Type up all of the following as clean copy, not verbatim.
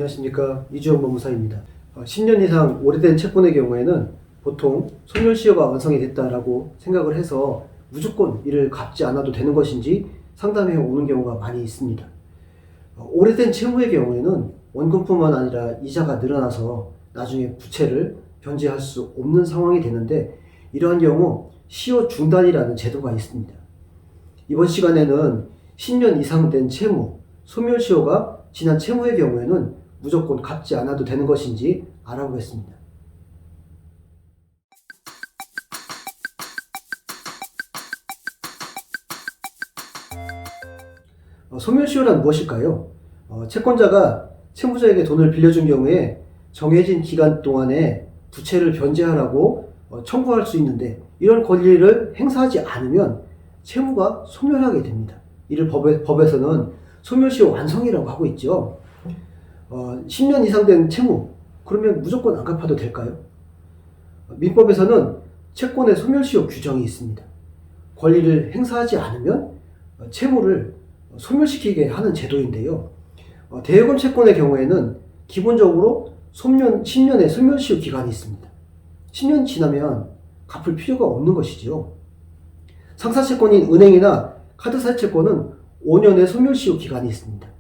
안녕하십니까. 이주영 법무사입니다. 10년 이상 오래된 채권의 경우에는 보통 소멸시효가 완성이 됐다라고 생각을 해서 무조건 이를 갚지 않아도 되는 것인지 상담해 오는 경우가 많이 있습니다. 오래된 채무의 경우에는 원금뿐만 아니라 이자가 늘어나서 나중에 부채를 변제할 수 없는 상황이 되는데, 이러한 경우 시효 중단이라는 제도가 있습니다. 이번 시간에는 10년 이상 된 채무, 소멸시효가 지난 채무의 경우에는 무조건 갚지 않아도 되는 것인지 알아보겠습니다. 소멸시효란 무엇일까요? 채권자가 채무자에게 돈을 빌려준 경우에 정해진 기간 동안에 부채를 변제하라고 청구할 수 있는데, 이런 권리를 행사하지 않으면 채무가 소멸하게 됩니다. 이를 법에서는 소멸시효 완성이라고 하고 있죠. 10년 이상 된 채무, 그러면 무조건 안 갚아도 될까요? 민법에서는 채권의 소멸시효 규정이 있습니다. 권리를 행사하지 않으면 채무를 소멸시키게 하는 제도인데요. 대여금 채권의 경우에는 기본적으로 10년의 소멸시효 기간이 있습니다. 10년 지나면 갚을 필요가 없는 것이지요. 상사채권인 은행이나 카드사 채권은 5년의 소멸시효 기간이 있습니다.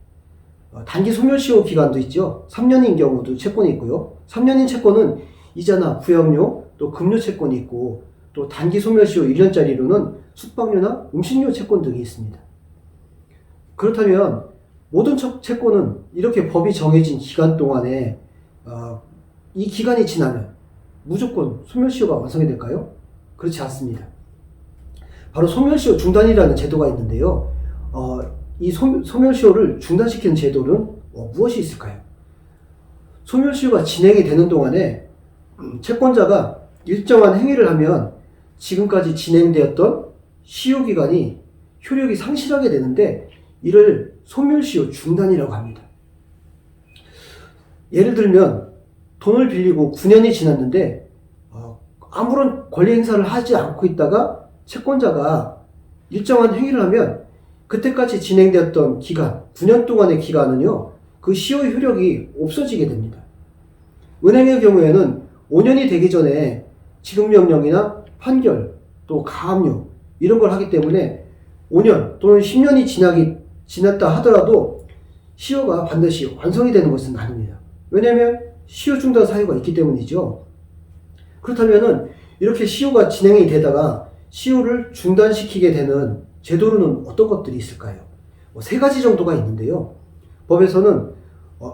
단기 소멸시효 기간도 있죠. 3년인 경우도 채권이 있고요. 3년인 채권은 이자나 부양료, 또 금료 채권이 있고, 또 단기 소멸시효 1년짜리로는 숙박료나 음식료 채권 등이 있습니다. 그렇다면 모든 채권은 이렇게 법이 정해진 기간 동안에 이 기간이 지나면 무조건 소멸시효가 완성이 될까요? 그렇지 않습니다. 바로 소멸시효 중단이라는 제도가 있는데요. 이 소멸시효를 중단시키는 제도는 무엇이 있을까요? 소멸시효가 진행이 되는 동안에 채권자가 일정한 행위를 하면 지금까지 진행되었던 시효기간이 효력이 상실하게 되는데, 이를 소멸시효 중단이라고 합니다. 예를 들면 돈을 빌리고 9년이 지났는데 아무런 권리 행사를 하지 않고 있다가 채권자가 일정한 행위를 하면 그때까지 진행되었던 기간, 9년 동안의 기간은요, 그 시효 효력이 없어지게 됩니다. 은행의 경우에는 5년이 되기 전에 지급명령이나 판결, 또 가압류 이런 걸 하기 때문에 5년 또는 10년이 지났다 하더라도 시효가 반드시 완성이 되는 것은 아닙니다. 왜냐하면 시효 중단 사유가 있기 때문이죠. 그렇다면은 이렇게 시효가 진행이 되다가 시효를 중단시키게 되는 제도로는 어떤 것들이 있을까요? 세 가지 정도가 있는데요. 법에서는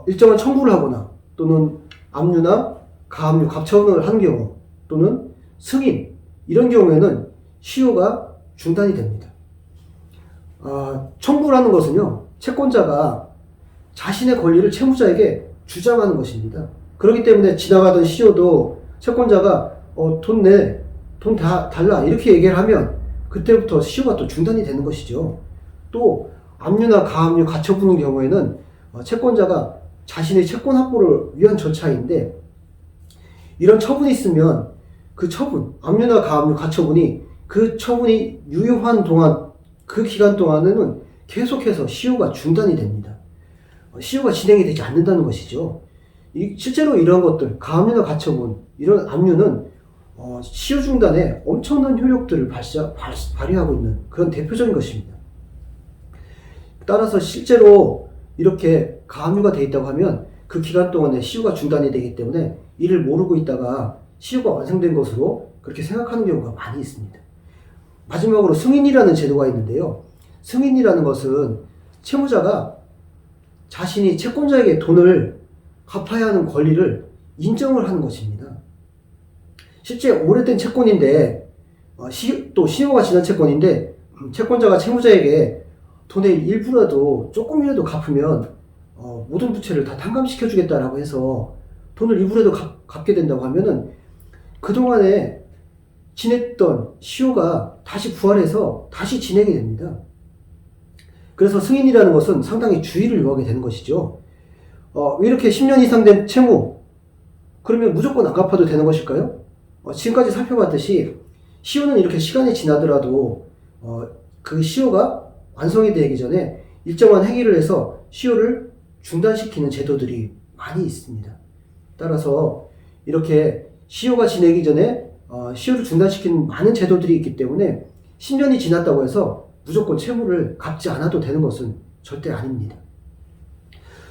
일정한 청구를 하거나, 또는 압류나 가압류, 갑처분을 하는 경우, 또는 승인, 이런 경우에는 시효가 중단이 됩니다. 청구라는 것은요, 채권자가 자신의 권리를 채무자에게 주장하는 것입니다. 그렇기 때문에 지나가던 시효도 채권자가 돈 내, 돈 다 달라 이렇게 얘기를 하면 그때부터 시효가 또 중단이 되는 것이죠. 또 압류나 가압류, 가처분의 경우에는 채권자가 자신의 채권 확보를 위한 절차인데, 이런 처분이 있으면 그 처분, 압류나 가압류, 가처분이 그 처분이 유효한 동안, 그 기간 동안에는 계속해서 시효가 중단이 됩니다. 시효가 진행이 되지 않는다는 것이죠. 실제로 이런 것들, 가압류나 가처분, 이런 압류는 시효 중단에 엄청난 효력들을 발휘하고 있는 그런 대표적인 것입니다. 따라서 실제로 이렇게 가압류가 되어 있다고 하면 그 기간 동안에 시효가 중단이 되기 때문에 이를 모르고 있다가 시효가 완성된 것으로 그렇게 생각하는 경우가 많이 있습니다. 마지막으로 승인이라는 제도가 있는데요. 승인이라는 것은 채무자가 자신이 채권자에게 돈을 갚아야 하는 권리를 인정을 하는 것입니다. 실제 오래된 채권인데, 또 시효가 지난 채권인데, 채권자가 채무자에게 돈의 일부라도 조금이라도 갚으면 모든 부채를 다 탕감시켜 주겠다라고 해서 돈을 일부라도 갚게 된다고 하면은 그동안에 지냈던 시효가 다시 부활해서 다시 진행이 됩니다. 그래서 승인이라는 것은 상당히 주의를 요하게 되는 것이죠. 왜 이렇게 10년 이상 된 채무, 그러면 무조건 안 갚아도 되는 것일까요? 지금까지 살펴봤듯이 시효는 이렇게 시간이 지나더라도 그 시효가 완성이 되기 전에 일정한 행위를 해서 시효를 중단시키는 제도들이 많이 있습니다. 따라서 이렇게 시효가 지내기 전에 시효를 중단시키는 많은 제도들이 있기 때문에 10년이 지났다고 해서 무조건 채무를 갚지 않아도 되는 것은 절대 아닙니다.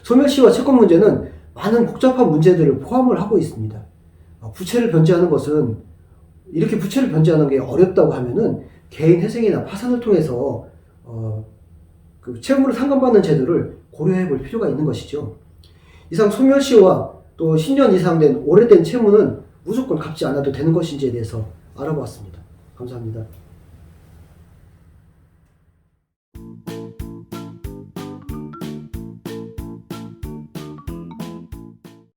소멸시효와 채권 문제는 많은 복잡한 문제들을 포함을 하고 있습니다. 부채를 변제하는 것은 이렇게 부채를 변제하는 게 어렵다고 하면은 개인 회생이나 파산을 통해서 그 채무를 상환받는 제도를 고려해 볼 필요가 있는 것이죠. 이상 소멸시효와 또 10년 이상 된 오래된 채무는 무조건 갚지 않아도 되는 것인지에 대해서 알아보았습니다. 감사합니다.